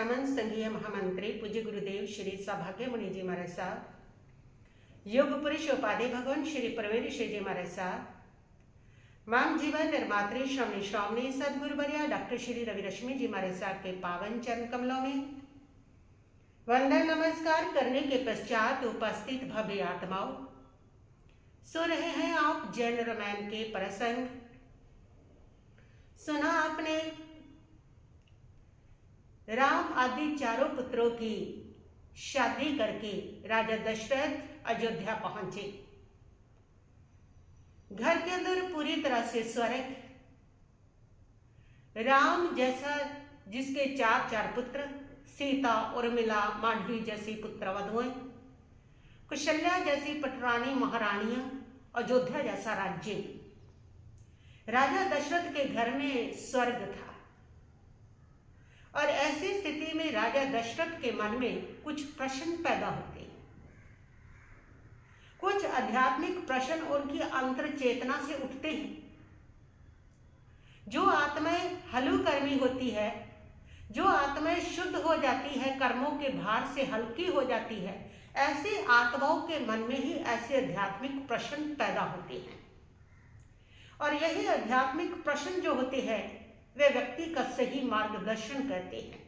श्रमण संघीय महामंत्री पूज्य गुरुदेव श्री सौभाग्य मुनि जी महाराज साहब, योग पुरुष उपाधि भगवान श्री प्रवीण श्री जी महाराज साहब, माम जीवन निर्मात्री श्रमणी श्रावणी सदगुरुवर्या डॉक्टर श्री रवि रश्मि जी महाराज साहब के पावन चरण कमलों में वंदन नमस्कार करने के पश्चात उपस्थित भव्य आत्माओं, सो रहे हैं आप जैन रामायण के प्रसंग। सुना आपने राम आदि चारों पुत्रों की शादी करके राजा दशरथ अयोध्या पहुंचे। घर के अंदर पूरी तरह से स्वर्ग, राम जैसा जिसके चार पुत्र, सीता, उर्मिला, मांडवी जैसी पुत्र वधुएं, कौशल्या जैसी पटरानी महारानियां, अयोध्या जैसा राज्य। राजा दशरथ के घर में स्वर्ग था और ऐसी स्थिति में राजा दशरथ के मन में कुछ प्रश्न पैदा होते हैं। कुछ आध्यात्मिक प्रश्न उनकी अंतर चेतना से उठते हैं। जो आत्माएं हलुकर्मी होती है, जो आत्माएं शुद्ध हो जाती है, कर्मों के भार से हल्की हो जाती है, ऐसी आत्माओं के मन में ही ऐसे आध्यात्मिक प्रश्न पैदा होते हैं। और यही आध्यात्मिक प्रश्न जो होते हैं वे व्यक्ति का सही मार्गदर्शन करते हैं।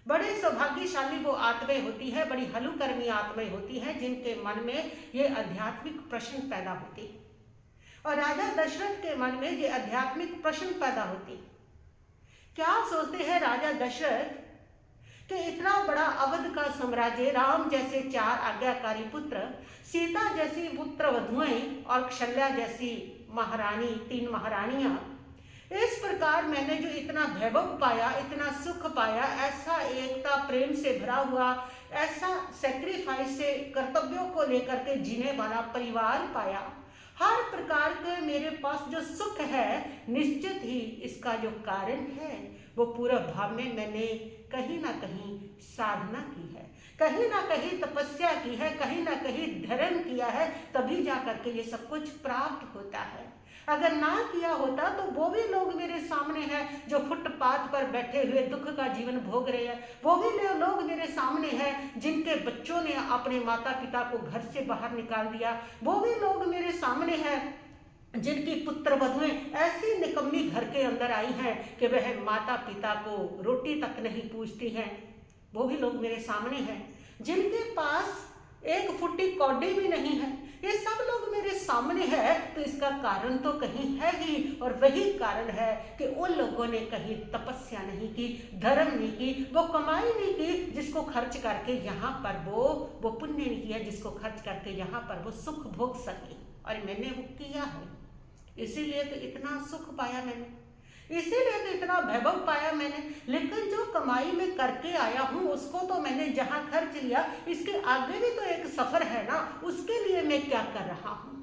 बड़े सौभाग्यशाली वो आत्माएं होती है, बड़ी हलुकर्मी आत्माएं होती हैं जिनके मन में ये आध्यात्मिक प्रश्न पैदा होते हैं। और राजा दशरथ के मन में ये आध्यात्मिक प्रश्न पैदा होते हैं। क्या सोचते हैं राजा दशरथ कि इतना बड़ा अवध का साम्राज्य, राम जैसे 4 आज्ञाकारी पुत्र, सीता जैसी पुत्र वधुएं और कौशल्या जैसी महारानी, 3 महारानियां, इस प्रकार मैंने जो इतना वैभव पाया, इतना सुख पाया, ऐसा एकता प्रेम से भरा हुआ, ऐसा सेक्रीफाइस से कर्तव्यों को लेकर के जीने वाला परिवार पाया। हर प्रकार के मेरे पास जो सुख है, निश्चित ही इसका जो कारण है वो पूरा भाव में मैंने कहीं ना कहीं साधना की है, कहीं ना कहीं तपस्या की है, कहीं ना कहीं धर्म किया है, तभी जा करके ये सब कुछ प्राप्त होता है। अगर ना किया होता तो वो भी लोग मेरे सामने हैं जो फुटपाथ पर बैठे हुए दुख का जीवन भोग रहे हैं। वो भी लोग मेरे सामने हैं जिनके बच्चों ने अपने माता पिता को घर से बाहर निकाल दिया। वो भी लोग मेरे सामने हैं जिनकी पुत्र वधुएं ऐसी निकम्मी घर के अंदर आई हैं कि वह माता पिता को रोटी तक नहीं पूछती हैं। वो भी लोग मेरे सामने हैं जिनके पास एक फुट्टी कौड़ी भी नहीं है। ये सब लोग मेरे सामने है, तो इसका कारण तो कहीं है ही, और वही कारण है कि उन लोगों ने कहीं तपस्या नहीं की, धर्म नहीं की, वो कमाई नहीं की जिसको खर्च करके यहाँ पर वो पुण्य नहीं किया जिसको खर्च करके यहाँ पर वो सुख भोग सके। और मैंने वो किया है, इसीलिए तो इतना सुख पाया मैंने, इसीलिए तो इतना वैभव पाया मैंने। लेकिन जो कमाई में करके आया हूँ उसको तो मैंने जहाँ खर्च लिया, इसके आगे भी तो एक सफर है ना, उसके लिए मैं क्या कर रहा हूँ,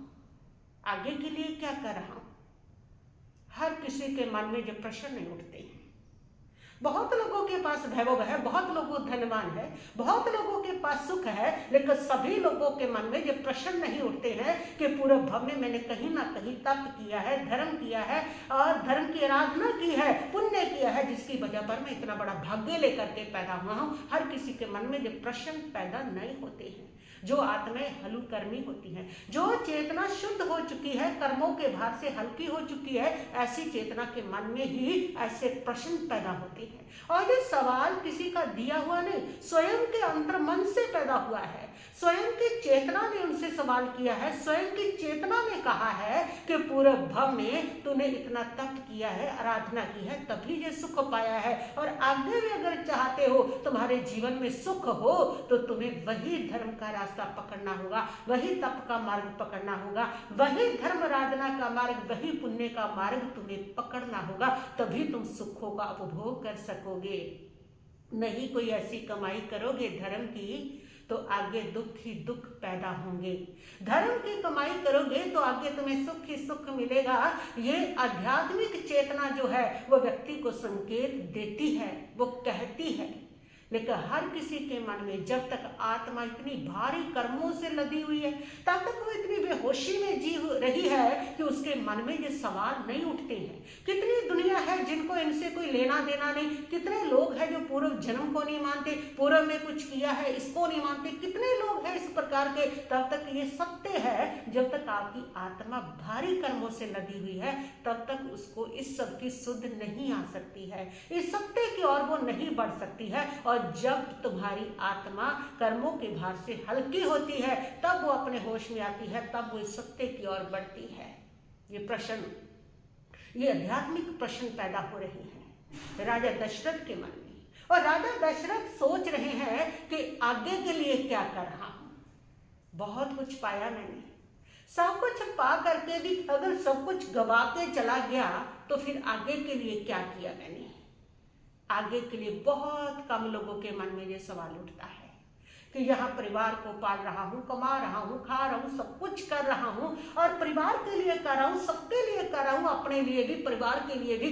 आगे के लिए क्या कर रहा हूँ। हर किसी के मन में जो प्रश्न नहीं उठते हैं। बहुत लोगों के पास वैभव है, बहुत लोग धनवान है, बहुत लोगों के पास सुख है, लेकिन सभी लोगों के मन में ये प्रश्न नहीं उठते हैं कि पूरे भव में मैंने कहीं ना कहीं तप किया है, धर्म किया है और धर्म की आराधना की है, पुण्य किया है, जिसकी वजह पर मैं इतना बड़ा भाग्य लेकर के पैदा हुआ हूँ। हर किसी के मन में ये प्रश्न पैदा नहीं होते हैं। जो आत्माएं हलुकर्मी होती हैं, जो चेतना शुद्ध हो चुकी है, कर्मों के भार से हल्की हो चुकी है, ऐसी चेतना के मन में ही ऐसे प्रश्न पैदा होते हैं। और ये सवाल किसी का दिया हुआ नहीं, स्वयं के अंतर मन से पैदा हुआ है। स्वयं की चेतना ने उनसे सवाल किया है, स्वयं की चेतना ने कहा है कि पूरे भव में तूने इतना तप किया है, आराधना की है, तभी ये सुख पाया है। और आगे भी अगर चाहते हो तुम्हारे जीवन में सुख हो तो तुम्हें वही धर्म का रास्ता पकड़ना होगा, वही तप का मार्ग पकड़ना होगा, वही धर्म आराधना का मार्ग, वही पुण्य का मार्ग तुम्हें पकड़ना होगा, तभी तुम सुखों का उपभोग कर सकोगे। नहीं कोई ऐसी कमाई करोगे धर्म की तो आगे दुख ही दुख पैदा होंगे। धर्म की कमाई करोगे तो आगे तुम्हें सुख ही सुख मिलेगा। ये आध्यात्मिक चेतना जो है वो व्यक्ति को संकेत देती है, वो कहती है। लेकिन हर किसी के मन में जब तक आत्मा इतनी भारी कर्मों से लदी हुई है, तब तक वो इतनी बेहोशी में जी रही है कि उसके मन में ये सवाल नहीं उठते हैं। कितनी दुनिया है जिनको इनसे कोई लेना देना नहीं, कितने लोग हैं जो पूर्व जन्म को नहीं मानते, पूर्व में कुछ किया है इसको नहीं मानते, कितने लोग हैं इस प्रकार के। तब तक ये सत्य है, जब तक आपकी आत्मा भारी कर्मों से लदी हुई है तब तक उसको इस सब की सुध नहीं आ सकती है, इस सत्य की ओर वो नहीं बढ़ सकती है। और जब तुम्हारी आत्मा कर्मों के भार से हल्की होती है तब वो अपने होश में आती है, तब वो इस सत्य की ओर बढ़ती है। ये आध्यात्मिक प्रश्न पैदा हो रहे हैं राजा दशरथ के मन में, और राजा दशरथ सोच रहे हैं कि आगे के लिए क्या कर रहा हूं। बहुत कुछ पाया मैंने, सब कुछ पा करके भी अगर सब कुछ गवा के चला गया तो फिर आगे के लिए क्या किया मैंने। आगे के लिए बहुत कम लोगों के मन में ये सवाल उठता है कि यहाँ परिवार को पाल रहा हूँ, कमा रहा हूँ, खा रहा हूँ, सब कुछ कर रहा हूँ और परिवार के लिए कर रहा हूँ, सबके लिए कर रहा हूँ, अपने लिए भी परिवार के लिए भी,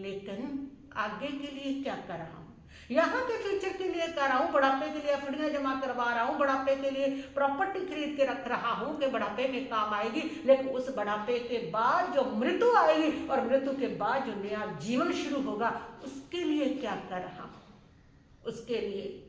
लेकिन आगे के लिए क्या कर रहा हूँ। यहाँ के फ्यूचर के लिए कर रहा हूँ, बुढ़ापे के लिए एफडियां जमा करवा रहा हूँ, बुढ़ापे के लिए प्रॉपर्टी खरीद के रख रहा हूँ कि बुढ़ापे में काम आएगी, लेकिन उस बुढ़ापे के बाद जो मृत्यु आएगी और मृत्यु के बाद जो नया जीवन शुरू होगा उसके लिए क्या कर रहा हूँ। उसके लिए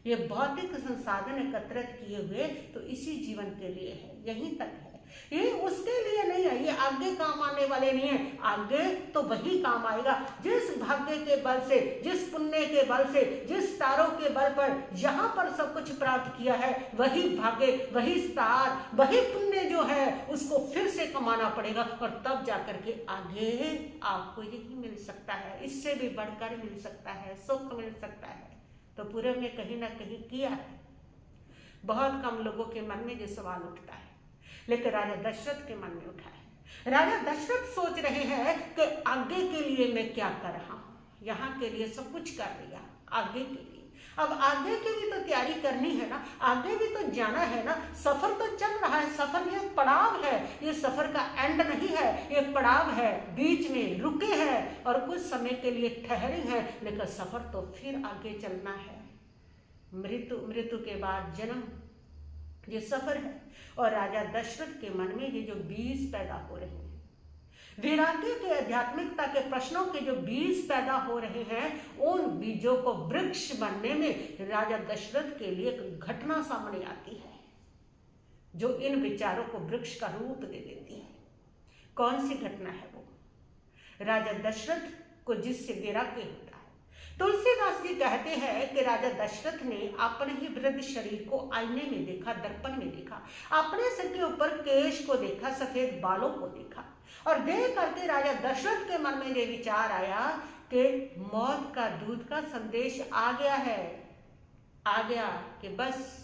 ये भौतिक संसाधन एकत्रित किए हुए तो इसी जीवन के लिए है, यहीं तक है, ये उसके लिए नहीं है, ये आगे काम आने वाले नहीं है। आगे तो वही काम आएगा जिस भाग्य के बल से, जिस पुण्य के बल से, जिस तारों के बल पर यहाँ पर सब कुछ प्राप्त किया है, वही भाग्य, वही तार, वही पुण्य जो है उसको फिर से कमाना पड़ेगा और तब जाकर के आगे आपको यही मिल सकता है, इससे भी बढ़कर मिल सकता है, सुख मिल सकता है। तो पूरे में कहीं ना कहीं किया है। बहुत कम लोगों के मन में ये सवाल उठता है, लेकिन राजा दशरथ के मन में उठा है। राजा दशरथ सोच रहे हैं कि आगे के लिए मैं क्या कर रहा हूँ। यहाँ के लिए सब कुछ कर लिया, आगे के लिए अब आगे की भी तो तैयारी करनी है ना, आगे भी तो जाना है ना। सफर तो चल रहा है, सफर ये पड़ाव है, ये सफर का एंड नहीं है, ये पड़ाव है, बीच में रुके हैं और कुछ समय के लिए ठहरे हैं, लेकिन सफर तो फिर आगे चलना है। मृत्यु के बाद जन्म, ये सफर है। और राजा दशरथ के मन में ये जो बीज पैदा हो रहे हैं, वैराग्य के, आध्यात्मिकता के प्रश्नों के जो बीज पैदा हो रहे हैं, उन बीजों को वृक्ष बनने में राजा दशरथ के लिए एक घटना सामने आती है जो इन विचारों को वृक्ष का रूप दे देती है। कौन सी घटना है वो? राजा दशरथ को जिससे वैराग्य होता है। तुलसीदास जी कहते हैं कि राजा दशरथ ने अपने ही वृद्ध शरीर को आईने में देखा, दर्पण में देखा, अपने सिर के ऊपर केश को देखा, सफेद बालों को देखा और देख करके राजा दशरथ के मन में ये विचार आया कि मौत का दूत का संदेश आ गया है, आ गया कि बस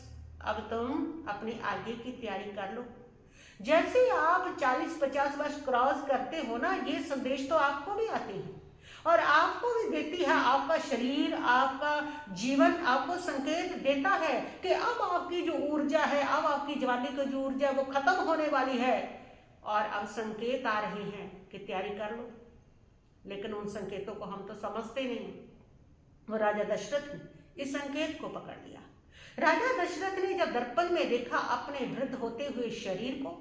अब तुम अपनी आगे की तैयारी कर लो। जैसे आप 40-50 वर्ष क्रॉस करते हो ना, ये संदेश तो आपको भी आते हैं और आपको भी देती है। आपका शरीर, आपका जीवन आपको संकेत देता है कि अब आपकी जो ऊर्जा है, अब आपकी जवानी की जो ऊर्जा है वो खत्म होने वाली है और अब संकेत आ रहे हैं कि तैयारी कर लो। लेकिन उन संकेतों को हम तो समझते नहीं। वो राजा दशरथ ने इस संकेत को पकड़ लिया। राजा दशरथ ने जब दर्पण में देखा अपने वृद्ध होते हुए शरीर को,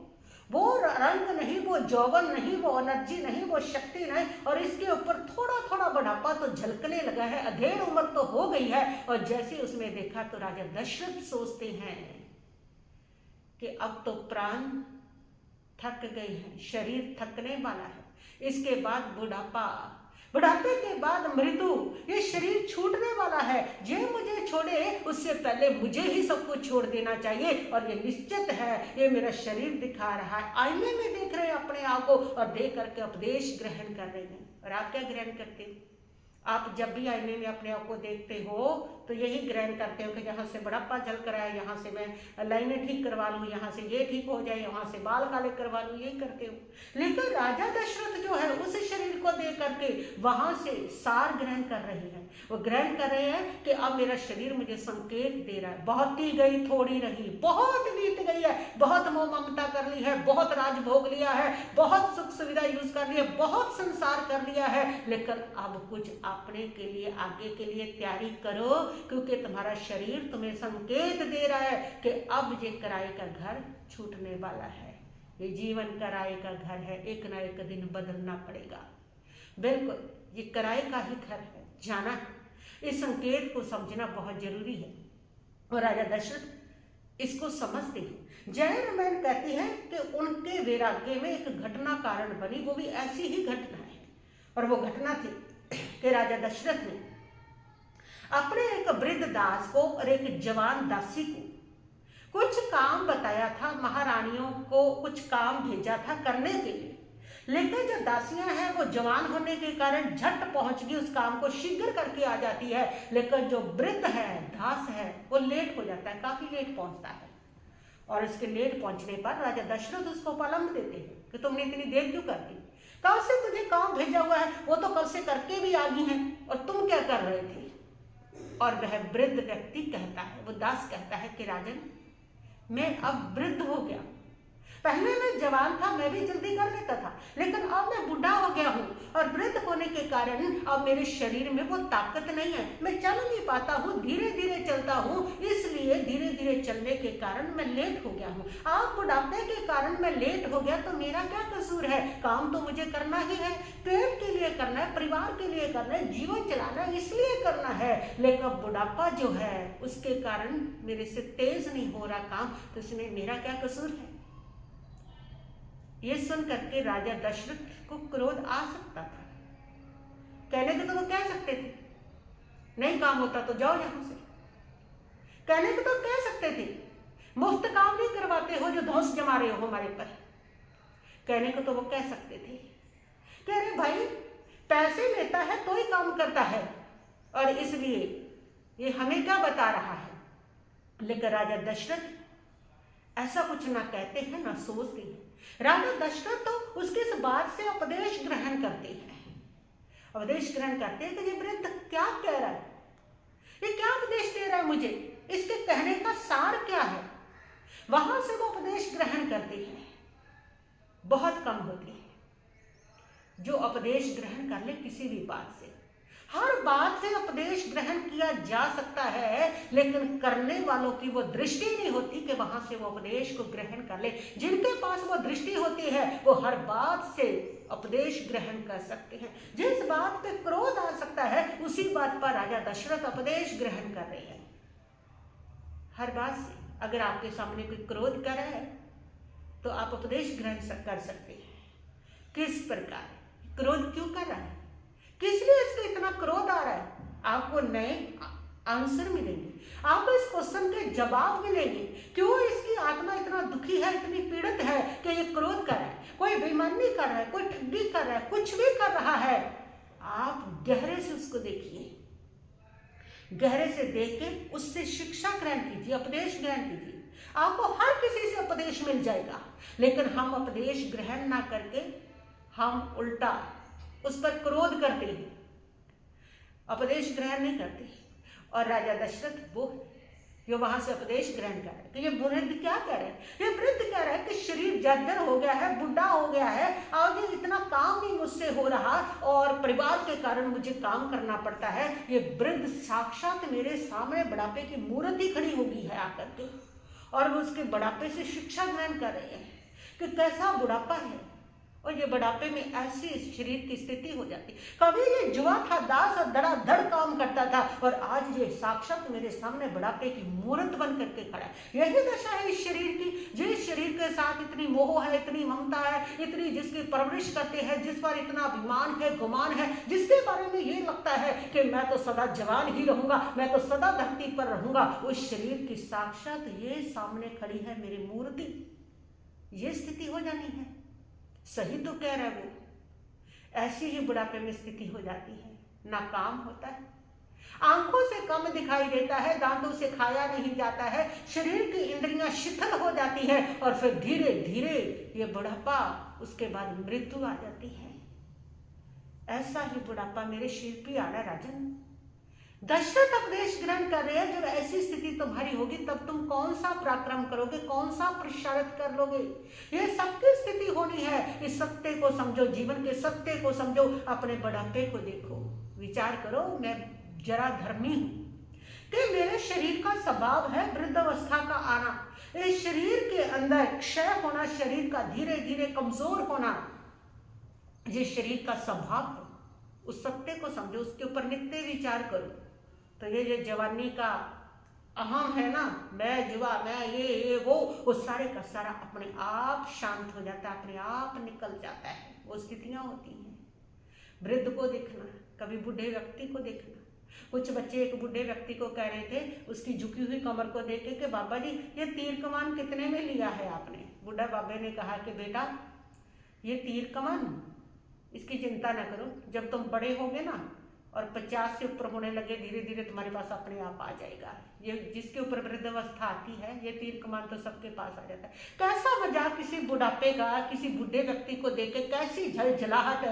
वो रंग नहीं, वो यौवन नहीं, वो एनर्जी नहीं, वो शक्ति नहीं, और इसके ऊपर थोड़ा थोड़ा बुढ़ापा तो झलकने लगा है, अधेड़ उम्र तो हो गई है। और जैसे उसमें देखा तो राजा दशरथ सोचते हैं कि अब तो प्राण थक गए हैं, शरीर थकने वाला है, इसके बाद बुढ़ापा, बुढ़ापे के बाद मृत्यु, ये शरीर छूटने वाला है। ये मुझे छोड़े उससे पहले मुझे ही सब कुछ छोड़ देना चाहिए और ये निश्चित है। ये मेरा शरीर दिखा रहा है, आईने में देख रहे हैं अपने आप को और देख करके उपदेश ग्रहण कर रहे हैं। और आप क्या ग्रहण करते हो? आप जब भी आईने में अपने आप को देखते हो तो यही ग्रहण करते हो कि यहाँ से बुढ़ापा झलक रहा है, यहाँ से मैं लाइनें ठीक करवा लूँ, यहाँ से ये ठीक हो जाए, यहाँ से बाल काले करवा लूँ, यही करते हो। लेकिन राजा दशरथ जो है उस शरीर को देख करके वहाँ से सार ग्रहण कर रहे हैं। वो ग्रहण कर रहे हैं कि अब मेरा शरीर मुझे संकेत दे रहा है, बहुत ही गई थोड़ी रही, बहुत बीत गई है, बहुत मोह ममता कर ली है, बहुत राज भोग लिया है, बहुत सुख सुविधा यूज कर ली है, बहुत संसार कर लिया है, लेकिन अब कुछ अपने के लिए आगे के लिए तैयारी करो, क्योंकि तुम्हारा शरीर तुम्हें संकेत दे रहा है कि अब ये किराए का घर छूटने वाला है। ये जीवन किराए का घर है, एक ना एक दिन बदलना पड़ेगा। बिल्कुल ये किराए का ही घर है, जाना है। इस संकेत को समझना बहुत जरूरी है और राजा दशरथ इसको समझते हैं। जैन रामायण कहती है कि उनके वैराग्य में एक घटना कारण बनी, वो भी ऐसी ही घटना है। और वो घटना थी कि राजा दशरथ ने अपने एक वृद्ध दास को और एक जवान दासी को कुछ काम बताया था, महारानियों को कुछ काम भेजा था करने के लिए। लेकिन जो दासियां हैं वो जवान होने के कारण झट पहुंच गई, उस काम को शीघ्र करके आ जाती है। लेकिन जो वृद्ध है, दास है, वो लेट हो जाता है, काफी लेट पहुंचता है। और उसके लेट पहुंचने पर राजा दशरथ उसको पलंग देते हैं कि तुमने इतनी देर क्यों कर दी, कल से तुझे काम भेजा हुआ है, वो तो कल से करके भी आ गई हैं, और तुम क्या कर रहे थे। और वह वृद्ध व्यक्ति कहता है, वो दास कहता है कि राजन, मैं अब वृद्ध हो गया। पहले मैं जवान था, मैं भी जल्दी कर लेता था, लेकिन अब मैं बूढ़ा हो गया हूँ और वृद्ध होने के कारण अब मेरे शरीर में वो ताकत नहीं है, मैं चल नहीं पाता हूँ, धीरे धीरे चलता हूँ, इसलिए धीरे धीरे चलने के कारण मैं लेट हो गया हूँ। अब बुढ़ापे के कारण मैं लेट हो गया तो मेरा क्या कसूर है, काम तो मुझे करना ही है, पेट के लिए करना है, परिवार के लिए करना है, जीवन चलाना है, इसलिए करना है। लेकिन बुढ़ापा जो है उसके कारण मेरे से तेज नहीं हो रहा काम, तो इसमें मेरा क्या कसूर है। ये सुन करके राजा दशरथ को क्रोध आ सकता था। कहने को तो वो कह सकते थे, नहीं काम होता तो जाओ यहां से। कहने को तो कह सकते थे, मुफ्त काम नहीं करवाते हो जो धौंस जमा रहे हो हमारे पर। कहने को तो वो कह सकते थे कि अरे भाई, पैसे लेता है तो ही काम करता है और इसलिए ये हमें क्या बता रहा है। लेकिन राजा दशरथ ऐसा कुछ ना कहते हैं ना सोचते हैं। राजा दशरथ तो उसके इस बात से उपदेश ग्रहण करते हैं। उपदेश ग्रहण करते हैं कि ये वृद्ध क्या कह रहा है, ये क्या उपदेश दे रहा है मुझे, इसके कहने का सार क्या है। वहां से वो उपदेश ग्रहण करते हैं। बहुत कम होते हैं जो उपदेश ग्रहण कर ले किसी भी बात से। हर बात से उपदेश ग्रहण किया जा सकता है, लेकिन करने वालों की वो दृष्टि नहीं होती कि वहां से वो उपदेश को ग्रहण कर ले। जिनके पास वो दृष्टि होती है वो हर बात से उपदेश ग्रहण कर सकते हैं। जिस बात पे क्रोध आ सकता है उसी बात पर राजा दशरथ उपदेश ग्रहण कर रहे हैं। हर बात से अगर आपके सामने कोई क्रोध कर रहा है तो आप उपदेश ग्रहण कर सकते हैं। किस प्रकार क्रोध क्यों कर रहा है, किस लिए इसको इतना क्रोध आ रहा है, आपको नए आंसर मिलेंगे, आपको इस क्वेश्चन के जवाब मिलेंगे। क्यों इसकी आत्मा इतना दुखी है, इतनी पीड़ित है कि ये क्रोध कर रहा है, कोई बेईमानी कर रहा है, कोई ठगी कर रहा है, कुछ भी कर रहा है। आप गहरे से उसको देखिए, गहरे से देख के उससे शिक्षा ग्रहण कीजिए, उपदेश ग्रहण कीजिए। आपको हर किसी से उपदेश मिल जाएगा, लेकिन हम उपदेश ग्रहण ना करके हम उल्टा उस पर क्रोध करते हैं, उपदेश ग्रहण नहीं करते। और राजा दशरथ वो जो वहां से उपदेश ग्रहण कर रहे हैं। तो ये वृद्ध क्या कह रहे हैं, ये वृद्ध कह रहा है कि शरीर जर्जर हो गया है, बुढ़ा हो गया है, आगे इतना काम नहीं मुझसे हो रहा और परिवार के कारण मुझे काम करना पड़ता है। ये वृद्ध साक्षात मेरे सामने बुढ़ापे की मूर्ति खड़ी होगी है आकर के, और वो उसके बुढ़ापे से शिक्षा ग्रहण कर रहे हैं कि कैसा बुढ़ापा है। और ये बुढ़ापे में ऐसी शरीर की स्थिति हो जाती। कभी ये जुआ था, दास और धड़ाधड़ काम करता था, और आज ये साक्षात मेरे सामने बुढ़ापे की मूर्त बन करके खड़ा है। यही दशा है इस शरीर की। जिस शरीर के साथ इतनी मोह है, इतनी ममता है, इतनी जिसकी परवरिश करते हैं, जिस पर इतना अभिमान है, गुमान है, जिसके बारे में ये लगता है कि मैं तो सदा जवान ही रहूंगा, मैं तो सदा धरती पर रहूंगा, उस शरीर की साक्षात ये सामने खड़ी है मेरी मूर्ति। ये स्थिति हो जानी है। सही तो कह रहा है वो। ऐसी ही बुढ़ापे में स्थिति हो जाती है, ना काम होता है, आंखों से कम दिखाई देता है, दांतों से खाया नहीं जाता है, शरीर की इंद्रियां शिथिल हो जाती है, और फिर धीरे धीरे ये बुढ़ापा, उसके बाद मृत्यु आ जाती है। ऐसा ही बुढ़ापा मेरे शरीर पे आ रहा है राजन। दशरथ उपदेश ग्रहण कर रहे हैं, जब ऐसी स्थिति तुम्हारी होगी तब तुम कौन सा पराक्रम करोगे, कौन सा पुरुषार्थ कर लोगे। ये सबकी स्थिति होनी है। इस सत्य को समझो, जीवन के सत्य को समझो, अपने बुढ़ापे को देखो, विचार करो। मैं जरा धर्मी हूं कि मेरे शरीर का स्वभाव है वृद्धावस्था का आना, इस शरीर के अंदर क्षय होना, शरीर का धीरे धीरे कमजोर होना, ये शरीर का स्वभाव है। उस सत्य को समझो, उसके ऊपर नित्य विचार करो। तो ये जो जवानी का अहम है ना, मैं युवा, मैं ये वो सारे का सारा अपने आप शांत हो जाता है, अपने आप निकल जाता है। वो स्थितियां होती हैं। वृद्ध को देखना, कभी बूढ़े व्यक्ति को देखना। कुछ बच्चे एक बूढ़े व्यक्ति को कह रहे थे, उसकी झुकी हुई कमर को देख के, बाबा जी ये तीर कमान कितने में लिया है आपने। बूढ़ा बाबे ने कहा कि बेटा ये तीर कमान, इसकी चिंता ना करो, जब तुम बड़े होगे ना और 50 से ऊपर होने लगे, धीरे धीरे तुम्हारे पास अपने आप आ जाएगा। ये जिसके ऊपर वृद्धावस्था आती है, ये तीर कमान तो सबके पास आ जाता है। कैसा मजाक किसी बुढ़ापे का, किसी बूढ़े व्यक्ति को देख के, कैसी झलझलाहट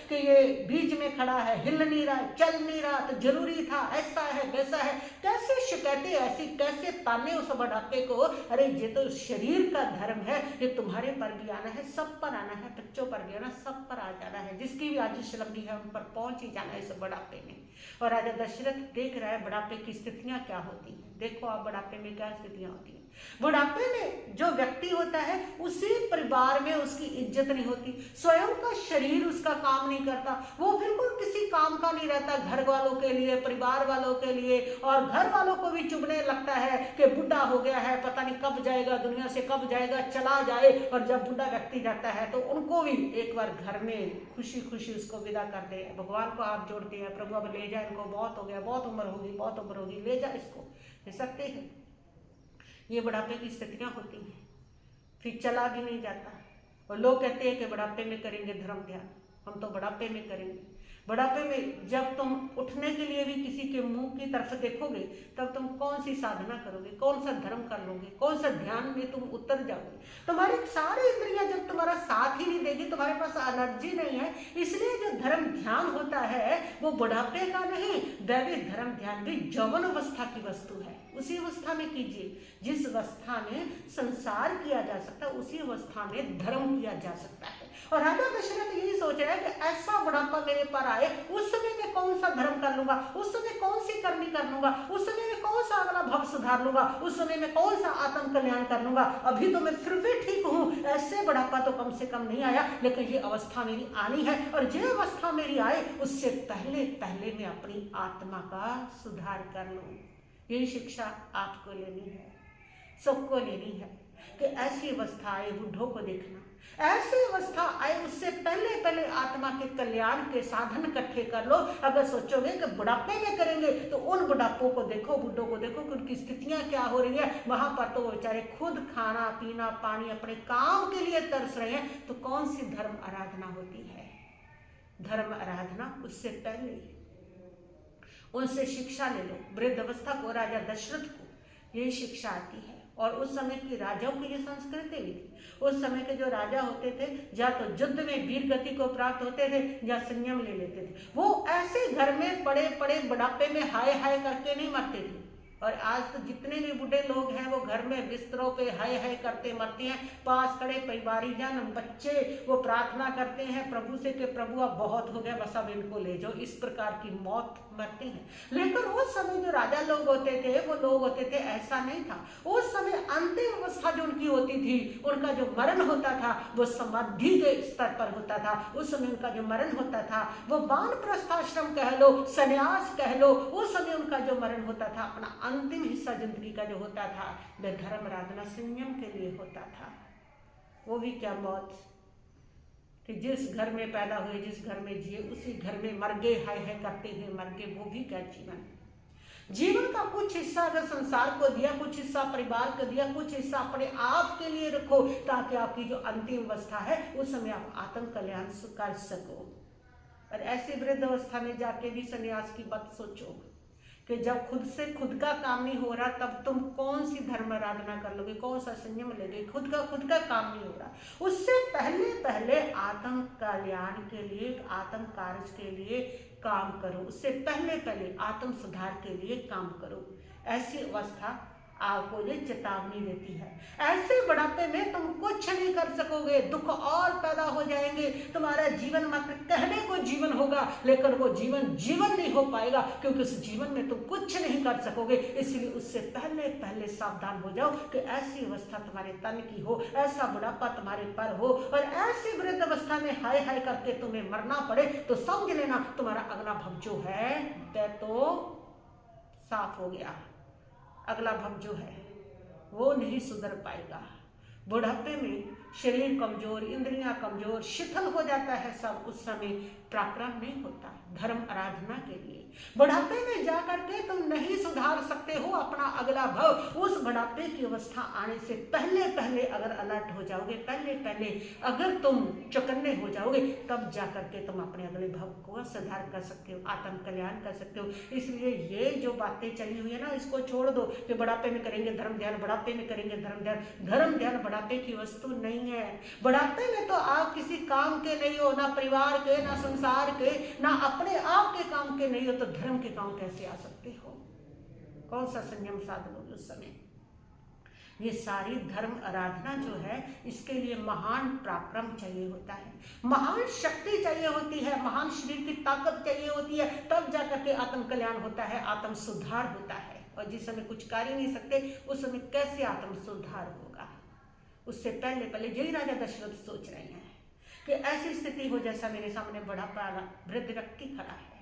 कि ये बीच में खड़ा है, हिल नहीं रहा, चल नहीं रहा, तो जरूरी था, ऐसा है वैसा है। कैसे शिकायतें, ऐसी कैसे ताने उस बुढ़ापे को। अरे ये तो शरीर का धर्म है, ये तुम्हारे पर भी आना है, सब पर आना है, बच्चों पर भी आना, सब पर आ जाना है। जिसकी भी आयुष लंबी है उन पर पहुंच ही जाना है इस बुढ़ापे में। और राजा दशरथ देख रहा है बुढ़ापे की स्थितियां क्या होती हैं। देखो आप बुढ़ापे में क्या स्थितियां होती हैं। बुढ़ापे में जो व्यक्ति होता है, उसी परिवार में उसकी इज्जत नहीं होती, स्वयं का शरीर उसका काम नहीं करता, वो बिल्कुल किसी काम का नहीं रहता घर वालों के लिए, परिवार वालों के लिए। और घर वालों को भी चुभने लगता है कि बुढ़ा हो गया है, पता नहीं कब जाएगा, दुनिया से कब जाएगा, चला जाए। और जब बुढ़ा व्यक्ति जाता है तो उनको भी एक बार घर में खुशी खुशी उसको विदा कर दे, भगवान को हाथ जोड़ते हैं, प्रभु अब ले जा इनको, बहुत हो गया, बहुत उम्र होगी, बहुत उम्र होगी, ले जा इसको, ले सकते हैं। ये बुढ़ापे की स्थितियां होती हैं। फिर चला भी नहीं जाता। और लोग कहते हैं कि बुढ़ापे में करेंगे धर्म ध्यान, हम तो बुढ़ापे में करेंगे। बुढ़ापे में जब तुम उठने के लिए भी किसी के मुंह की तरफ देखोगे, तब तुम कौन सी साधना करोगे, कौन सा धर्म कर लोगे, कौन सा ध्यान में तुम उतर जाओगे। तुम्हारी सारी इंद्रियां जब तुम्हारा साथ ही नहीं देगी, तुम्हारे पास एनर्जी नहीं है। इसलिए जो धर्म ध्यान होता है वो बुढ़ापे का नहीं, दैविक धर्म ध्यान भी यौवन अवस्था की वस्तु है। उसी अवस्था में कीजिए जिस अवस्था में संसार किया जा सकता है, उसी अवस्था में धर्म किया जा सकता है। और राजा दशरथ यही सोच रहा है कि ऐसा बुढ़ापा मेरे पर आए, उस समय में कौन सा धर्म कर लूंगा, उस समय कौन सी करनी कर लूंगा, उस समय में कौन सा अगला भव सुधार लूंगा, उस समय में कौन सा आत्म कल्याण कर लूंगा। अभी तो मैं फिर भी ठीक हूं, ऐसे बुढ़ापा तो कम से कम नहीं आया, लेकिन ये अवस्था मेरी आनी है। और जो अवस्था मेरी आए उससे पहले पहले मैं अपनी आत्मा का सुधार कर लूं। यही शिक्षा आपको लेनी है, सबको लेनी है कि ऐसी अवस्था आए, बुढ़ों को देखना, ऐसी अवस्था आए उससे पहले पहले आत्मा के कल्याण के साधन इकट्ठे कर लो। अगर सोचोगे कि बुढ़ापे में करेंगे, तो उन बुढ़ापों को देखो, बुढ़ों को देखो कि उनकी स्थितियां क्या हो रही है। वहां पर तो वो बेचारे खुद खाना पीना पानी अपने काम के लिए तरस रहे हैं। तो कौन सी धर्म आराधना होती है? धर्म आराधना उससे पहले उनसे शिक्षा ले लो। वृद्ध अवस्था को, राजा दशरथ को यही शिक्षा आती है। और उस समय की राजाओं की ये संस्कृति भी थी। उस समय के जो राजा होते थे, या तो युद्ध में वीर गति को प्राप्त होते थे या संयम ले लेते थे। वो ऐसे घर में पड़े पड़े बुढ़ापे में हाय हाय करके नहीं मरते थे। और आज तो जितने भी बूढ़े लोग हैं वो घर में बिस्तरों पे हाय हाय करते मरते हैं। पास खड़े परिवारीजन, बच्चे वो प्रार्थना करते हैं प्रभु से कि प्रभु अब बहुत हो गया, बस अब इनको ले जाओ। इस प्रकार की मौत मरते हैं। लेकिन उस समय जो राजा लोग होते थे, वो लोग होते थे, ऐसा नहीं था। उस समय अंतिम अवस्था जो उनकी होती थी, उनका जो मरण होता था वो समाधि के स्तर पर होता था। उस समय उनका जो मरण होता था वो वानप्रस्थाश्रम कह लो, संन्यास कह लो, उस समय उनका जो मरण होता था, अपना अंतिम हिस्सा जिंदगी का जो होता था, वह धर्म आराधना संयम के लिए होता था। वो भी क्या मौत कि जिस घर में पैदा हुए, जिस घर में जिए, उसी घर में मर गए, हाय हाय करते हुए मर गए। वो भी क्या जीवन। जीवन का कुछ हिस्सा अगर संसार को दिया, कुछ हिस्सा परिवार को दिया, कुछ हिस्सा अपने आप के लिए रखो, ताकि आपकी जो अंतिम अवस्था है उस समय आप आत्म कल्याण कर सको। और ऐसी वृद्ध अवस्था में जाके भी संन्यास की बात सोचो कि जब खुद से खुद का काम नहीं हो रहा तब तुम कौन सी धर्म आराधना कर लोगे, कौन सा संयम लोगे। खुद का काम नहीं हो रहा, उससे पहले पहले आत्म कल्याण के लिए, आत्म कार्य के लिए काम करो। उससे पहले पहले आत्म सुधार के लिए काम करो। ऐसी अवस्था आपको ये चेतावनी देती है। ऐसे बुढ़ापे में तुम कुछ नहीं कर सकोगे, दुख और पैदा हो जाएंगे। तुम्हारा जीवन मात्र कहने को जीवन होगा, लेकिन वो जीवन जीवन नहीं हो पाएगा, क्योंकि उस जीवन में तुम कुछ नहीं कर सकोगे। इसलिए उससे पहले पहले सावधान हो जाओ कि ऐसी अवस्था तुम्हारे तन की हो, ऐसा बुढ़ापा तुम्हारे पर हो और ऐसी वृद्ध अवस्था में हाय हाय करके तुम्हें मरना पड़े, तो समझ लेना तुम्हारा अगला भव जो है वह तो साफ हो गया। अगला भव जो है वो नहीं सुधर पाएगा। बुढ़ापे में शरीर कमजोर, इंद्रियां कमजोर, शिथिल हो जाता है सब। उस समय पराक्रम नहीं होता धर्म आराधना के लिए। बुढ़ापे में जाकर के तुम नहीं सुधार सकते हो अपना अगला भव। उस बुढ़ापे की अवस्था आने से पहले पहले अगर अलर्ट हो जाओगे, पहले पहले अगर तुम चौकन्ने हो जाओगे, तब जाकर के तुम अपने अगले भव को सुधार कर सकते हो, आत्म कल्याण कर सकते हो। इसलिए ये जो बातें चली हुई है ना, इसको छोड़ दो कि बुढ़ापे में करेंगे धर्म ध्यान, बुढ़ापे में करेंगे धर्म ध्यान। धर्म ध्यान बुढ़ापे की वस्तु नहीं है। बुढ़ापे में तो आप किसी काम के नहीं हो, ना परिवार के, ना संसार के, ना अपने आप के काम के नहीं हो, तो धर्म के काम कैसे आ सकते हो? कौन सा संयम साधोगे उस समय? ये सारी धर्म आराधना जो है, इसके लिए महान पराक्रम चाहिए होता है, महान शक्ति चाहिए होती है, महान शरीर की ताकत चाहिए होती है। तब जाकर के आत्म कल्याण होता है, आत्म सुधार होता है। और जिस समय कुछ कर ही नहीं सकते, उस समय कैसे आत्म सुधार होगा? उससे पहले पहले यही राजा दशरथ सोच रहे हैं कि ऐसी स्थिति हो जैसा मेरे सामने बड़ा वृद्ध व्यक्ति खड़ा है,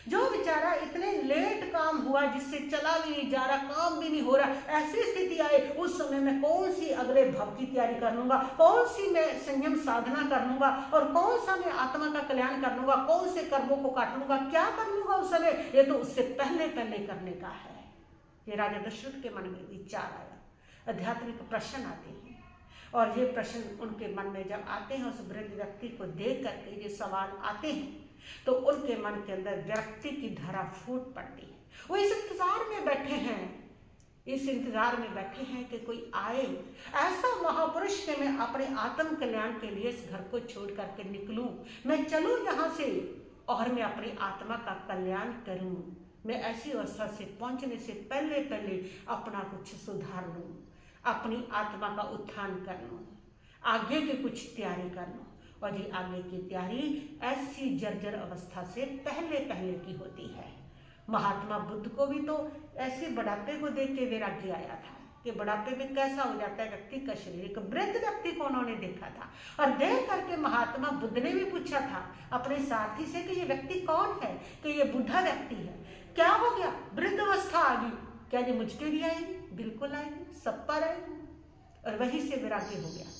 जो बेचारा इतने लेट काम हुआ, जिससे चला भी नहीं जा रहा, काम भी नहीं हो रहा। ऐसी स्थिति आए, उस समय मैं कौन सी अगले भव की तैयारी कर लूंगा, कौन सी मैं संयम साधना कर लूंगा, और कौन सा मैं आत्मा का कल्याण कर लूंगा, कौन से कर्मों को काट लूंगा, क्या कर लूंगा उस समय? ये तो उससे पहले पहले करने का है। ये राजा दशरथ के मन में विचार आया, आध्यात्मिक प्रश्न आते हैं। और ये प्रश्न उनके मन में जब आते हैं, उस वृद्ध व्यक्ति को देख करके ये सवाल आते हैं, तो उनके मन के अंदर व्यक्ति की धारा फूट पड़ती है। वो इस इंतजार में बैठे हैं, इस इंतजार में बैठे हैं कि कोई आए, ऐसा महापुरुष के मैं अपने आत्म कल्याण के लिए इस घर को छोड़ करके निकलूं, मैं चलूं यहाँ से और मैं अपनी आत्मा का कल्याण करूं। मैं ऐसी अवस्था से पहुंचने से पहले पहले अपना कुछ सुधार लूं, अपनी आत्मा का उत्थान कर लूं, आगे की कुछ तैयारी कर लूं। और ये आगे की तैयारी ऐसी जर्जर अवस्था से पहले पहले की होती है। महात्मा बुद्ध को भी तो ऐसे बुढ़ापे को देख के वैराग्य आया था कि बुढ़ापे में कैसा हो जाता है व्यक्ति का शरीर। एक वृद्ध व्यक्ति को उन्होंने देखा था, और देख करके महात्मा बुद्ध ने भी पूछा था अपने साथी से कि ये व्यक्ति कौन है, कि ये बूढ़ा व्यक्ति है, क्या हो गया, वृद्ध अवस्था आ गई, क्या ये मुझ पे भी आएगी? बिल्कुल आएगी, सब पर आएगी। और वहीं से वैराग्य हो गया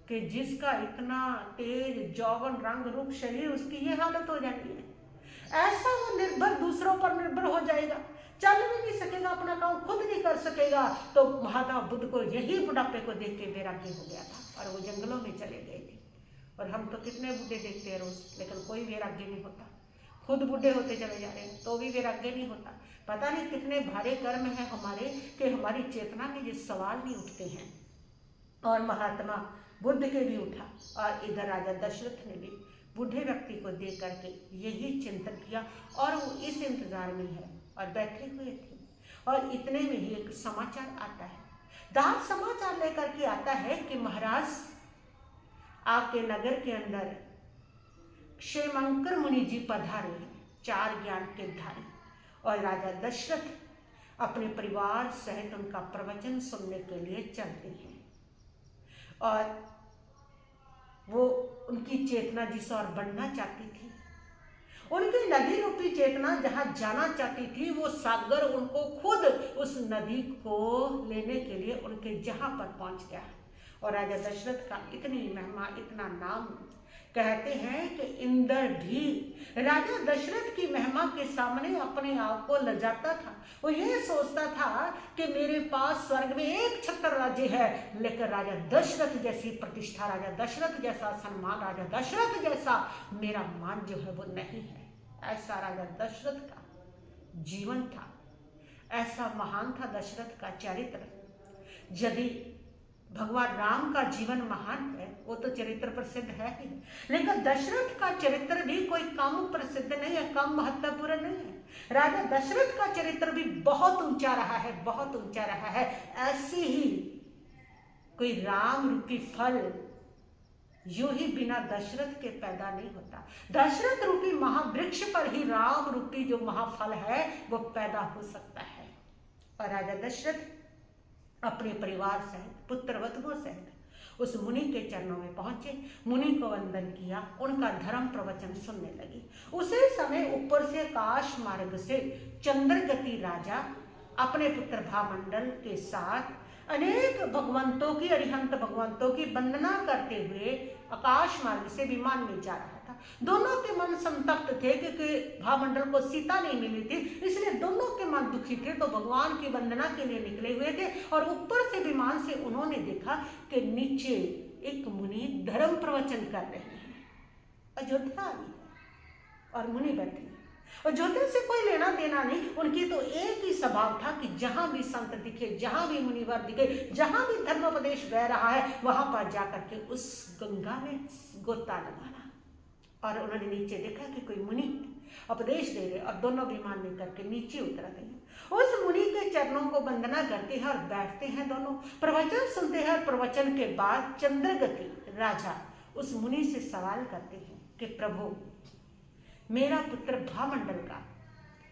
कि जिसका इतना तेज जौवन रंग रूप शरीर, उसकी ये हालत हो जाती है, ऐसा वो निर्भर दूसरों पर निर्भर हो जाएगा, चल भी नहीं सकेगा, अपना काम खुद नहीं कर सकेगा। तो महात्मा बुद्ध को यही बुढ़ापे को देख के वैराग्य हो गया था और वो जंगलों में चले गए थे। और हम तो कितने बूढ़े देखते हैं रोज, लेकिन कोई वैराग्य नहीं होता। खुद बूढ़े होते चले जा रहे हैं तो भी वैराग्य नहीं होता। पता नहीं कितने भारे कर्म हैं हमारे कि हमारी चेतना में ये सवाल नहीं उठते हैं। और महात्मा बुद्ध के भी उठा, और इधर राजा दशरथ ने भी बूढ़े व्यक्ति को देख करके यही चिंतन किया, और वो इस इंतजार में है और बैठे हुए थे। और इतने में ही एक समाचार आता है, दास समाचार लेकर के आता है कि महाराज आपके नगर के अंदर क्षेमंकर मुनि जी पधारे हैं, 4 ज्ञान के धारी। और राजा दशरथ अपने परिवार सहित उनका प्रवचन सुनने के लिए चलते हैं। और वो उनकी चेतना जिस और बढ़ना चाहती थी, उनकी नदी रूपी चेतना जहाँ जाना चाहती थी, वो सागर उनको खुद उस नदी को लेने के लिए उनके जहाँ पर पहुँच गया। और राजा दशरथ का इतनी महिमा, इतना नाम, कहते हैं कि इंद्र भी राजा दशरथ की महिमा के सामने अपने आप को लजाता था। वो ये सोचता था कि मेरे पास स्वर्ग में एक छत्र राज्य है, लेकिन राजा दशरथ जैसी प्रतिष्ठा, राजा दशरथ जैसा सम्मान, राजा दशरथ जैसा मेरा मान जो है वो नहीं है। ऐसा राजा दशरथ का जीवन था। ऐसा महान था दशरथ का चरित्र। यदि भगवान राम का जीवन महान है, वो तो चरित्र प्रसिद्ध है ही, लेकिन दशरथ का चरित्र भी कोई कम प्रसिद्ध नहीं है, कम महत्वपूर्ण नहीं है। राजा दशरथ का चरित्र भी बहुत ऊंचा रहा है, बहुत ऊंचा रहा है। ऐसी ही कोई राम रूपी फल यूं ही बिना दशरथ के पैदा नहीं होता। दशरथ रूपी महावृक्ष पर ही राम रूपी जो महाफल है वो पैदा हो सकता है। और राजा दशरथ अपने परिवार सहित, पुत्र वधुओं सहित उस मुनि के चरणों में पहुंचे, मुनि को वंदन किया, उनका धर्म प्रवचन सुनने लगी। उसी समय ऊपर से आकाश मार्ग से चंद्रगति राजा अपने पुत्र भामंडल के साथ अनेक भगवंतों की, अरिहंत भगवंतों की वंदना करते हुए आकाश मार्ग से विमान में जा रहा था। दोनों के मन संतप्त थे क्योंकि भामंडल को सीता नहीं मिली थी, इसलिए दोनों के मन दुखी थे। तो भगवान की वंदना के लिए निकले हुए थे और ऊपर से विमान से उन्होंने देखा कि नीचे एक मुनि धर्म प्रवचन कर रहे हैं। अयोध्या आई है और मुनि बैठे हैं, और ज्योतिष से कोई लेना देना नहीं। उनकी तो एक ही स्वभाव था कि जहां भी संत दिखे, जहां भी मुनिवर दिखे, जहां भी धर्मोपदेश बह रहा है, वहां पर जाकर के उस गंगा में गोता लगाना। और उन्होंने नीचे देखा कि कोई मुनि उपदेश दे रहे, और दोनों विमान में करके नीचे उतर गए। उस मुनि के चरणों को वंदना करते हैं और बैठते हैं, दोनों प्रवचन सुनते हैं। प्रवचन के बाद चंद्रगति राजा उस मुनि से सवाल करते हैं कि प्रभु, मेरा पुत्र भामंडल का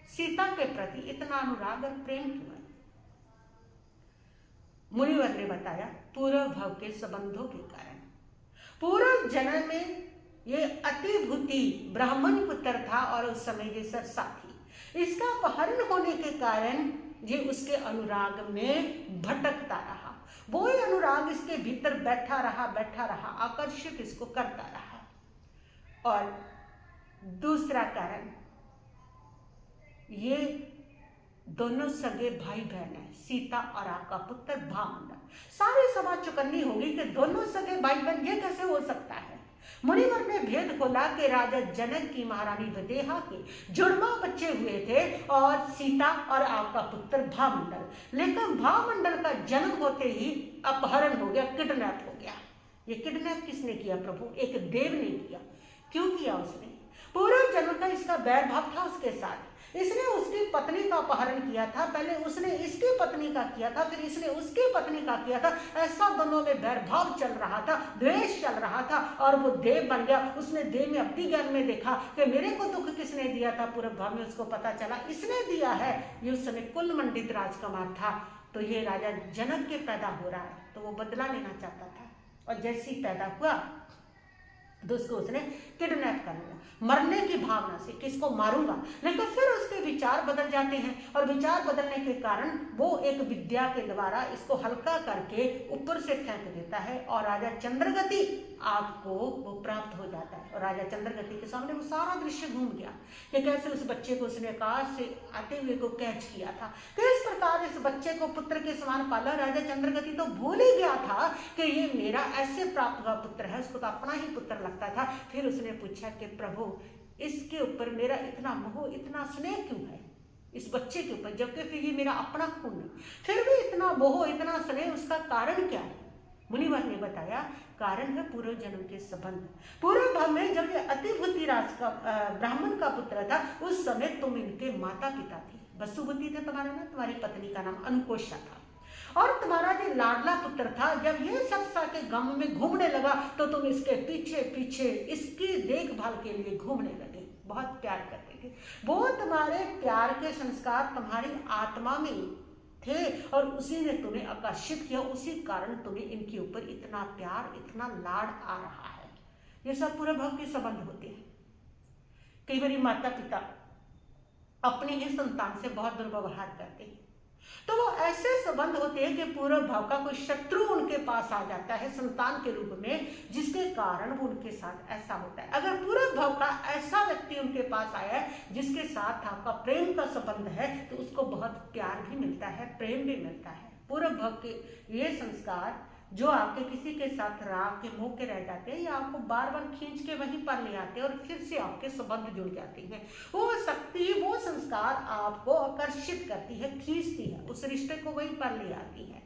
सीता के प्रति इतना अनुराग और प्रेम क्यों है? मुनिवर ने बताया, पूर्व भव के संबंधों के कारण। पूर्व जन्म में ये अतिभूति ब्राह्मण पुत्र था और उस समय ये सरसा थी। इसका अपहरण होने के कारण ये उसके अनुराग में भटकता रहा। वो ही अनुराग इसके भीतर बैठा रहा, आकर्षित इसको करता रहा। और दूसरा कारण, ये दोनों सगे भाई बहन है, सीता और आपका पुत्र भामंडल। सारी सभा चुकन्नी होगी कि दोनों सगे भाई बहन, ये कैसे हो सकता है? मुनिवर ने भेद खोला कि राजा जनक की महारानी विदेहा के जुड़वा बच्चे हुए थे और सीता और आपका पुत्र भामंडल। लेकिन भामंडल का जन्म होते ही अपहरण हो गया, किडनैप हो गया। ये किडनैप किसने किया प्रभु? एक देव ने किया। क्यों किया उसने? पूर्व जन्म का इसका बैर भाव था उसके साथ। इसने उसकी पत्नी का अपहरण किया था, पहले उसने इसकी पत्नी का किया था, फिर इसने उसकी पत्नी का किया था। ऐसा दोनों में बैर भाव चल रहा था, द्वेष चल रहा था, और वो देव बन गया। उसने देव में अपनी ज्ञान में देखा कि मेरे को दुख किसने दिया था, पूर्व भाव में उसको पता चला इसने दिया है। ये उस समय कुल मंडित राजकुमार था। तो ये राजा जनक के पैदा हो रहा है, तो वो बदला लेना चाहता था, और जैसे ही पैदा हुआ तो उसको उसने किडनैप कर लिया, मरने की भावना से कि इसको मारूंगा। लेकिन फिर उसके विचार बदल जाते हैं, और विचार बदलने के कारण वो एक विद्या के द्वारा इसको हल्का करके ऊपर से फेंक देता है, और राजा चंद्रगति आग को वो प्राप्त हो जाता है। और राजा चंद्रगति के सामने वो सारा दृश्य घूम गया कि कैसे उस बच्चे को उसने आकाश से आते हुए को कैच किया था, किस प्रकार इस बच्चे को पुत्र के समान पाला। राजा चंद्रगति तो भूल ही गया था कि ये मेरा ऐसे प्राप्त हुआ पुत्र है, उसको तो अपना ही पुत्र लगता था। फिर उसने पूछा कि प्रभु, इसके ऊपर मेरा इतना मोह, इतना स्नेह क्यों है इस बच्चे के ऊपर, जबकि फिर ये मेरा अपना खून नहीं, फिर भी इतना मोह, इतना स्नेह, उसका कारण क्या है? मुनिवर ने बताया, कारण है पूर्व जन्म के संबंध। पूर्व भाव में जब ये अतिभूति राज का ब्राह्मण का पुत्र था, उस समय तुम इनके माता पिता थे। वसुभूति थे तुम्हारा नाम, तुम्हारी पत्नी का नाम अनुकोशा था, और तुम्हारा जो लाडला पुत्र था, जब ये सरसा के गम में घूमने लगा तो तुम इसके पीछे पीछे इसकी देखभाल के लिए घूमने लगे, बहुत प्यार करते थे। वो तुम्हारे प्यार के संस्कार तुम्हारी आत्मा में थे, और उसी ने तुम्हें आकर्षित किया, उसी कारण तुम्हें इनके ऊपर इतना प्यार, इतना लाड आ रहा है। ये सब पूरे भव के संबंध होते हैं। कई बार माता पिता अपनी ही संतान से बहुत दुर्व्यवहार करते हैं, तो वो ऐसे संबंध होते हैं कि पूर्व भाव का कोई शत्रु उनके पास आ जाता है संतान के रूप में, जिसके कारण वो उनके साथ ऐसा होता है। अगर पूर्व भाव का ऐसा व्यक्ति उनके पास आया है जिसके साथ आपका प्रेम का संबंध है, तो उसको बहुत प्यार भी मिलता है, प्रेम भी मिलता है। पूर्व भाव के ये संस्कार जो आपके किसी के साथ राग के मोह के रह जाते हैं या आपको बार बार खींच के वहीं पर ले आते हैं और फिर से आपके संबंध जुड़ जाते हैं। वो शक्ति, वो संस्कार आपको आकर्षित करती है, खींचती है, उस रिश्ते को वहीं पर ले आती है।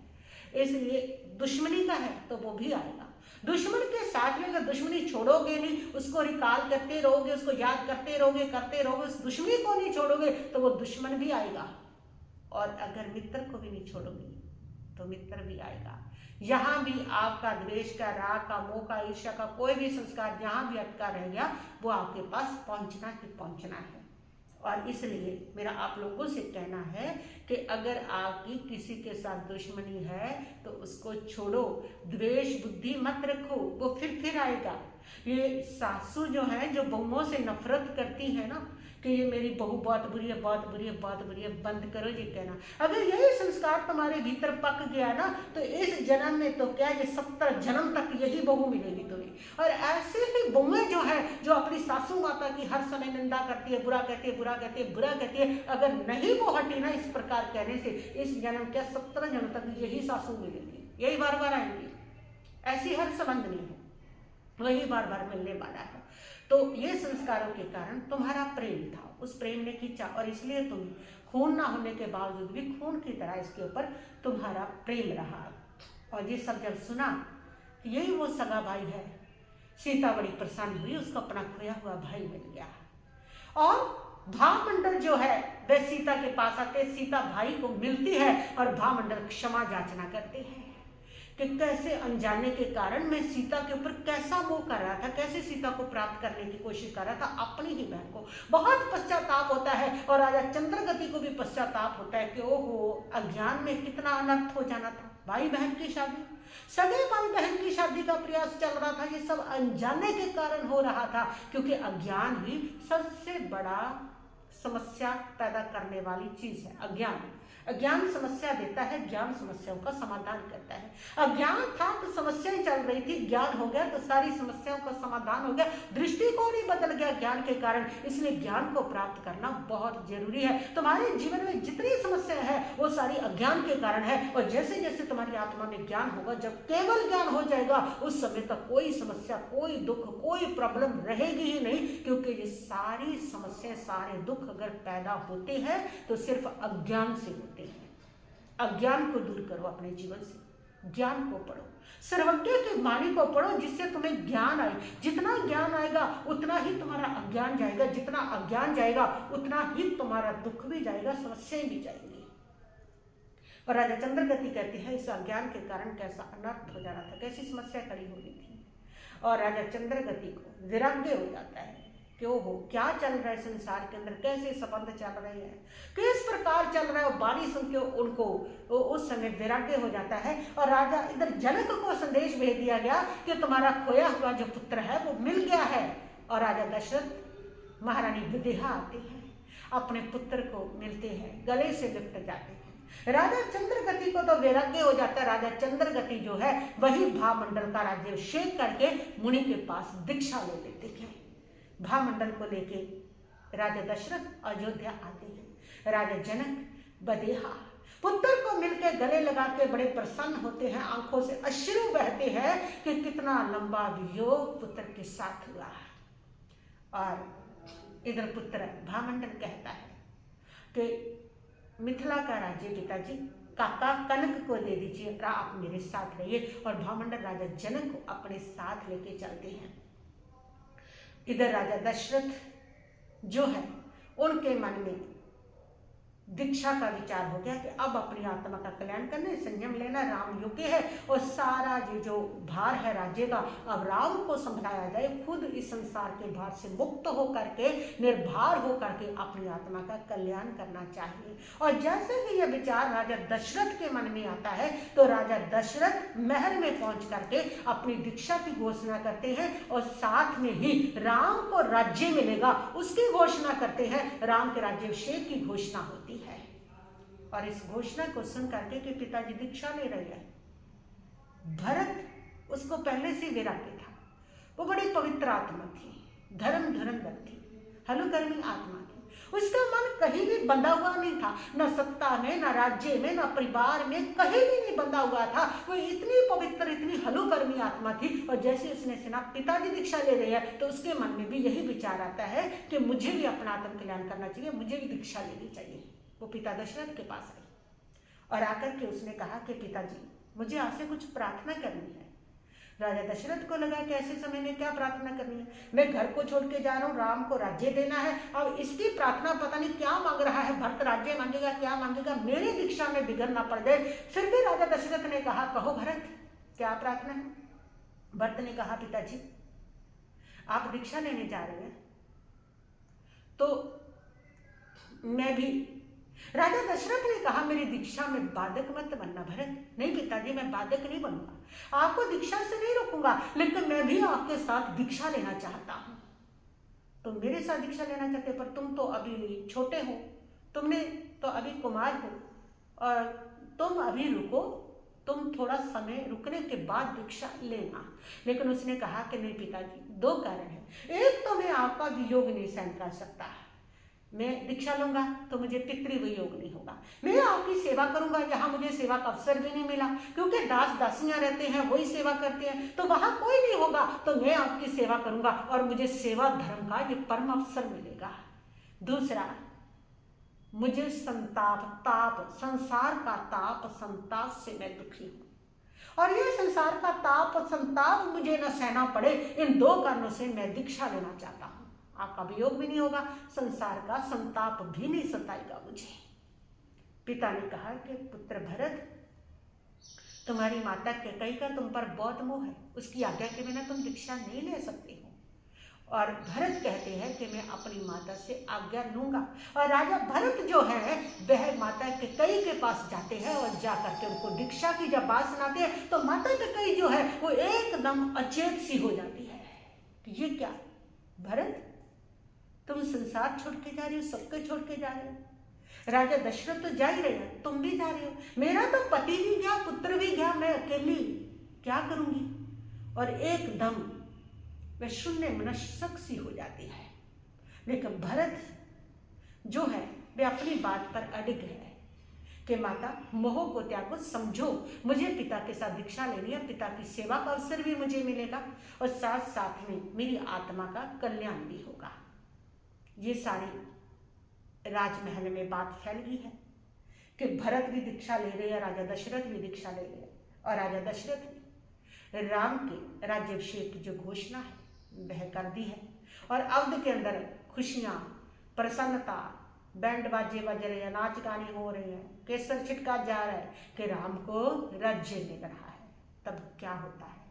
इसलिए दुश्मनी का है तो वो भी आएगा। दुश्मन के साथ में अगर दुश्मनी छोड़ोगे नहीं, उसको रिकॉल करते रहोगे, उसको याद करते रहोगे, उस दुश्मनी को नहीं छोड़ोगे तो वो दुश्मन भी आएगा। और अगर मित्र को भी नहीं छोड़ोगे तो मित्र भी आएगा। यहाँ भी आपका द्वेष का, राग का, मोह का, ईर्ष्या का कोई भी संस्कार जहाँ भी अटका रह गया वो आपके पास पहुँचना ही पहुँचना है। और इसलिए मेरा आप लोगों से कहना है कि अगर आपकी किसी के साथ दुश्मनी है तो उसको छोड़ो, द्वेष बुद्धि मत रखो, वो फिर आएगा। ये सासू जो है, जो बहुओं से नफरत करती है ना कि ये मेरी बहू बहुत बुरी है, बहुत बुरी है, बहुत बुरी है, बंद करो ये कहना। अगर यही संस्कार तुम्हारे भीतर पक गया ना तो इस जन्म में तो क्या, ये 70 जन्म तक यही बहू मिलेगी तुम्हें। और ऐसे ही बहुएं जो है, जो अपनी सासू माता की हर समय निंदा करती है, बुरा कहती है, बुरा कहती है, बुरा कहती है, अगर नहीं वो हटी ना इस प्रकार कहने से, इस जन्म क्या 70 जन्म तक यही सासू मिलेगी, यही बार बार आएंगी। ऐसी हर संबंध नहीं है, वही बार बार मिलने वाला है। तो ये संस्कारों के कारण तुम्हारा प्रेम था, उस प्रेम ने खींचा और इसलिए तुम खून ना होने के बावजूद भी खून की तरह इसके ऊपर तुम्हारा प्रेम रहा। और ये सब जब सुना कि यही वो सगा भाई है, सीता बड़ी प्रसन्न हुई, उसको अपना खोया हुआ भाई मिल गया। और भामंडल जो है वह सीता के पास आते, सीता भाई को मिलती है और भामंडल क्षमा याचना करते हैं कि कैसे अनजाने के कारण मैं सीता के ऊपर कैसा मोह कर रहा था, कैसे सीता को प्राप्त करने की कोशिश कर रहा था, अपनी ही बहन को। बहुत पश्चाताप होता है और राजा चंद्रगति को भी पश्चाताप होता है कि ओहो, अज्ञान में कितना अनर्थ हो जाना था। भाई बहन की शादी, सगे भाई बहन की शादी का प्रयास चल रहा था, ये सब अनजाने के कारण हो रहा था, क्योंकि अज्ञान ही सबसे बड़ा समस्या पैदा करने वाली चीज है। अज्ञान समस्या देता है, ज्ञान समस्याओं का समाधान करता है। अज्ञान था तो समस्याएं चल रही थी, ज्ञान हो गया तो सारी समस्याओं का समाधान हो गया, दृष्टिकोण ही बदल गया ज्ञान के कारण। इसलिए ज्ञान को प्राप्त करना बहुत जरूरी है। तुम्हारे जीवन में जितनी समस्या है वो सारी अज्ञान के कारण है। और जैसे जैसे तुम्हारी आत्मा में ज्ञान होगा, जब केवल ज्ञान हो जाएगा, उस समय तक कोई समस्या, कोई दुख, कोई प्रॉब्लम रहेगी ही नहीं, क्योंकि ये सारी समस्या, सारे दुख अगर पैदा होते हैं तो सिर्फ अज्ञान से होते हैं। अज्ञान को दूर करो अपने जीवन से, ज्ञान को पढ़ो, सर्वज्ञ की वाणी को पढ़ो, जिससे तुम्हें ज्ञान आए। जितना ज्ञान आएगा उतना ही तुम्हारा अज्ञान जाएगा, जितना अज्ञान जाएगा उतना ही तुम्हारा दुख भी जाएगा, समस्याएं भी जाएंगी। और राजा चंद्रगति कहते हैं इस अज्ञान के कारण कैसा अनर्थ हो जाना था, कैसी समस्या खड़ी हो रही थी। और राजा चंद्रगति को वैराग्य हो जाता है कि ओहो, क्या चल रहा है संसार के अंदर, कैसे संबंध चल रहे हैं, किस प्रकार चल रहा है। वाणी सुन के उनको उस समय वैराग्य हो जाता है। और राजा इधर जनक को संदेश भेज दिया गया कि तुम्हारा खोया हुआ जो पुत्र है वो मिल गया है। और राजा दशरथ, महारानी विदेहा आते हैं, अपने पुत्र को मिलते हैं, गले से लिपट जाते हैं। राजा चंद्रगति को तो वैराग्य हो जाता है। राजा चंद्रगति जो है वही भामंडल का राज्याभिषेक करके मुनि के पास दीक्षा ले लेते हैं। भामंडल को लेके राजा दशरथ अयोध्या आते हैं। राजा जनक बदेहा पुत्र को मिलकर गले लगा के बड़े प्रसन्न होते हैं, आंखों से अश्रु बहते हैं कि कितना लंबा वियोग पुत्र के साथ हुआ। और इधर पुत्र भामंडल कहता है कि मिथिला का राज्य पिताजी काका कनक को दे दीजिए, आप मेरे साथ रहिए। और भामंडल राजा जनक को अपने साथ लेके चलते हैं। इधर राजा दशरथ जो है उनके मन में दीक्षा का विचार हो गया कि अब अपनी आत्मा का कल्याण करना, संयम लेना, राम योग्य है और सारा ये जो भार है राज्य का अब राम को संभलाया जाए। खुद इस संसार के भार से मुक्त हो करके, निर्भर हो करके अपनी आत्मा का कल्याण करना चाहिए। और जैसे ही यह विचार राजा दशरथ के मन में आता है तो राजा दशरथ महल में पहुंच करके अपनी दीक्षा की घोषणा करते हैं और साथ में ही राम को राज्य मिलेगा उसकी घोषणा करते हैं। राम के राज्याभिषेक की घोषणा होती है। और इस घोषणा को सुन करके कि पिताजी दीक्षा ले रहे हैं, भरत उसको पहले से वैराग्य था, वो बड़ी पवित्र आत्मा थी, धर्म धर्मदत्त थी, हलुकर्मी आत्मा थी। उसका मन कहीं भी बंधा हुआ नहीं था, न सत्ता में, न राज्य में, न परिवार में, कहीं भी नहीं बंधा हुआ था। वो इतनी पवित्र, इतनी हलुकर्मी आत्मा थी। और जैसे उसने सुना पिताजी दीक्षा ले रहे हैं, तो उसके मन में भी यही विचार आता है कि मुझे भी अपना आत्मकल्याण करना चाहिए, मुझे भी दीक्षा लेनी चाहिए। वो पिता दशरथ के पास आई और आकर के उसने कहा कि पिताजी, मुझे आपसे कुछ प्रार्थना करनी है। राजा दशरथ को लगा कि ऐसे समय में क्या प्रार्थना करनी है, मैं घर को छोड़ के जा रहा हूँ, राम को राज्य देना है, अब इसकी प्रार्थना पता नहीं क्या मांग रहा है, भरत राज्य मांगेगा, क्या मांगेगा, मेरी दीक्षा में बिगड़ ना पड़ जाए। फिर भी राजा दशरथ ने कहा, कहो भरत, क्या प्रार्थना है। भरत ने कहा, पिताजी आप दीक्षा लेने जा रहे हैं तो मैं भी। राजा दशरथ ने कहा, मेरी दीक्षा में बाधक मत बनना भरत। नहीं पिताजी, मैं बाधक नहीं बनूंगा, आपको दीक्षा से नहीं रोकूंगा, लेकिन मैं भी आपके साथ दीक्षा लेना चाहता हूं। तुम मेरे साथ दीक्षा लेना चाहते हो, पर तुम तो अभी छोटे हो, तुमने तो अभी कुमार हो, और तुम अभी रुको, तुम थोड़ा समय रुकने के बाद दीक्षा लेना। लेकिन उसने कहा कि नहीं पिताजी, दो कारण है। एक तो मैं आपका वियोग नहीं सहन कर सकता, मैं दीक्षा लूंगा तो मुझे पितृवियोग नहीं होगा, मैं आपकी सेवा करूंगा, यहाँ मुझे सेवा का अवसर भी नहीं मिला, क्योंकि दास दासियां रहते हैं, वही सेवा करते हैं, तो वहां कोई नहीं होगा, तो मैं आपकी सेवा करूंगा और मुझे सेवा धर्म का ये परम अवसर मिलेगा। दूसरा, मुझे संताप, ताप, संसार का ताप, संताप से मैं दुखी हूं, और ये संसार का ताप और संताप मुझे न सहना पड़े, इन दो कारणों से मैं दीक्षा लेना चाहता हूं। आपका वियोग भी नहीं होगा, संसार का संताप भी नहीं सताएगा मुझे। पिता ने कहा कि पुत्र भरत, तुम्हारी माता कैकेयी का तुम पर बहुत मोह है, उसकी आज्ञा के बिना तुम दीक्षा नहीं ले सकते हो। और भरत कहते हैं कि मैं अपनी माता से आज्ञा लूंगा। और राजा भरत जो है वह माता कैकेयी के पास जाते हैं और जाकर के उनको दीक्षा की जब बात सुनाते हैं, तो माता कैकेयी जो है वो एकदम अचेत सी हो जाती है कि ये क्या भरत, तुम संसार छोड़ के जा रहे हो, सबके छोड़ के जा रहे हो, राजा दशरथ तो जा ही रहे हैं, तुम भी जा रहे हो, मेरा तो पति भी गया, पुत्र भी गया, मैं अकेली क्या करूंगी। और एकदम वह शून्य मनस्क सी हो जाती है। लेकिन भरत जो है वे अपनी बात पर अडिग है कि माता, मोह को त्यागो, समझो मुझे पिता के साथ दीक्षा लेनी है, पिता की सेवा का अवसर भी मुझे मिलेगा और साथ साथ में मेरी आत्मा का कल्याण भी होगा। ये सारी राजमहल में बात फैल गई है कि भरत भी दीक्षा ले रहे हैं, राजा दशरथ भी दीक्षा ले रहे हैं, और राजा दशरथ ने राम के राज्याभिषेक की जो घोषणा है वह कर दी है। और अवध के अंदर खुशियां, प्रसन्नता, बैंड बाजे बज रहे हैं, नाच गाने हो रहे हैं, केसर छिटका जा रहा है कि राम को राज्य मिल रहा है। तब क्या होता है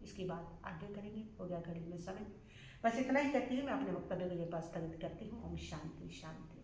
इसकी बात आगे करेंगे, हो गया घड़ी में समय। बस इतना ही कहती हूँ, मैं अपने वक्तव्य को ये पास स्थगित करती हूँ। ओम शांति शांति।